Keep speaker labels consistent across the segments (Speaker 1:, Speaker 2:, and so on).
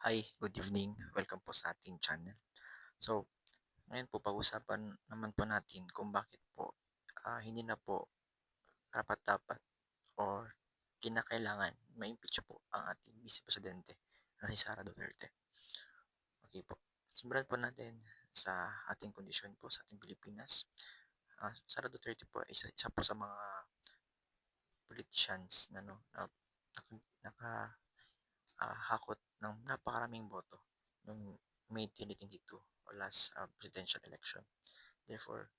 Speaker 1: Hi, good evening. Welcome po sa ating channel. So, ngayon po pag-usapan naman po natin kung bakit po hindi na po dapat or kinakailangan ma-impeach po ang ating Vice Presidente na si Sara Duterte. Okay po. Simulan po natin sa ating kondisyon po sa ating Pilipinas. Sara Duterte po ay isa po sa mga politicians na, no, na naka, hakot ng napakaraming boto noong May 2022 o last presidential election. Therefore,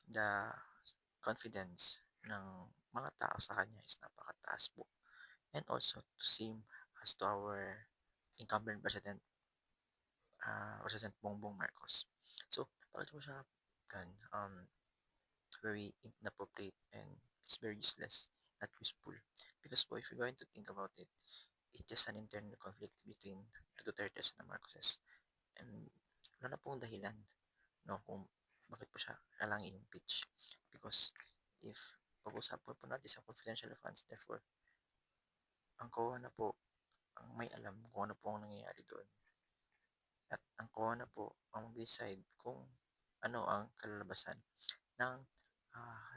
Speaker 1: the confidence ng mga tao sa kanya is napakataas po. And also, to same as to our incumbent President, President Bongbong Marcos. So, bakit mo siya very inappropriate and it's very useless, not useful. Because po, if you're going to think about it, it's just an internal conflict between the Dutertes and the Marcoses. And wala na pong dahilan, no, kung bakit po siya kailangang i-impeach. Because if pag-usapan po natin sa confidential funds, therefore, ang COA na po ang may alam kung ano po ang nangyayari doon. At ang COA na po ang decide kung ano ang kalalabasan ng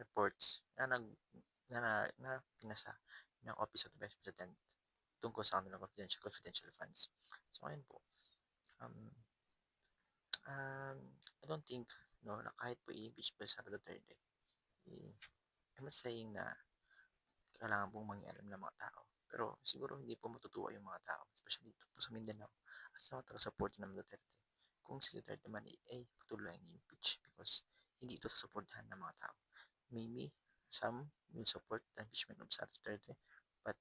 Speaker 1: reports na pinasa ng Office of the Vice President tungkol sa kanilang confidential funds. So, ngayon po, um, I don't think na kahit po i-impeach pa sa Duterte, I'm not saying na kailangan pong mangialam ng mga tao. Pero siguro hindi po matutuwa yung mga tao, especially dito po sa Mindanao at sa mga taga-support ng Duterte. Kung si Duterte man ay patuloy ang impeach because hindi ito sasuportahan ng mga tao. Maybe some will support the impeachment of Sara Duterte, but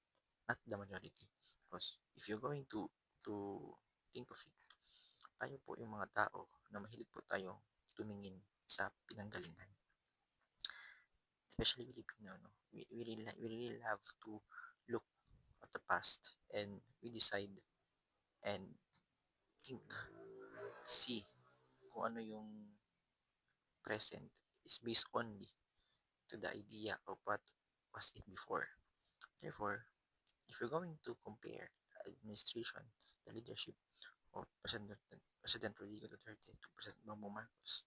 Speaker 1: not the majority. Because if you're going to think of it, tayo po yung mga tao na mahilig po tayo tumingin sa pinanggalingan. Especially Filipino, no? We really love to look at the past and we decide and think, see kung ano yung present is based only to the idea of what was it before. Therefore, if you're going to compare the administration, the leadership of President Rodrigo Duterte to President Bongbong Marcos,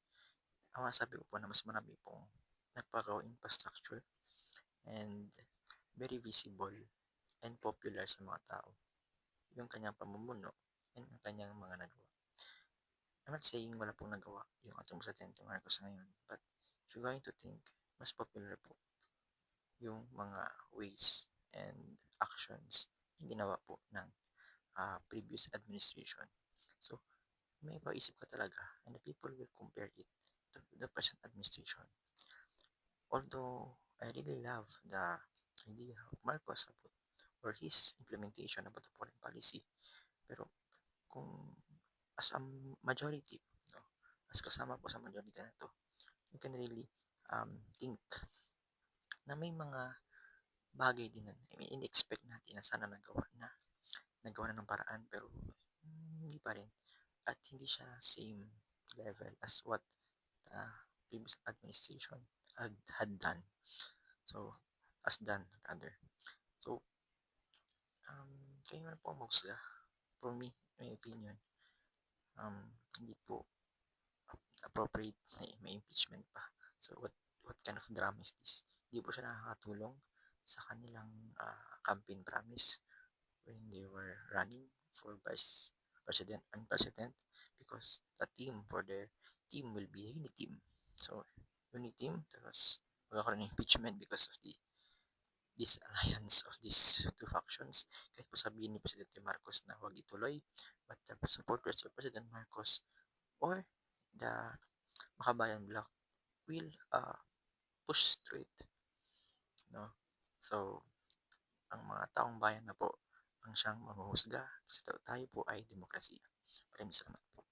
Speaker 1: ang masabi ko po na mas marami pong nagpagawa infrastructure and very visible and popular sa mga tao yung kanyang pamumuno and ang kanyang mga nagawa. I'm not saying wala pong nagawa yung ating Presidente Marcos ngayon, but if you're going to think, mas popular po yung mga ways and actions yung ginawa po ng previous administration. So, may paisip ka talaga and the people will compare it to the present administration. Although, I really love the idea of Marcos about or his implementation about the foreign policy. Pero kung as a majority, no, as kasama po sa majority na to, you can really think na may mga bagay din na in-expect natin na sana nagawa na ng paraan pero hindi pa rin at hindi siya same level as what the previous administration had done. So, as done rather. So, kayo na po maghusga. For me, my opinion, hindi po appropriate na may impeachment pa. So, what kind of drama is this? Hindi po siya nakakatulong sa kanilang campaign promise when they were running for vice president and president because the team for their team will be a unity team. So, unity team, tapos magkakaroon ng impeachment because of this alliance of these two factions. Kahit po sabihin ni Presidente Marcos na huwag ituloy, but the supporters of President Marcos or the Makabayan Bloc will push through it. No? So, ang mga taong bayan na po ang siyang manghuhusga kasi tayo po ay demokrasiya. Maraming salamat po.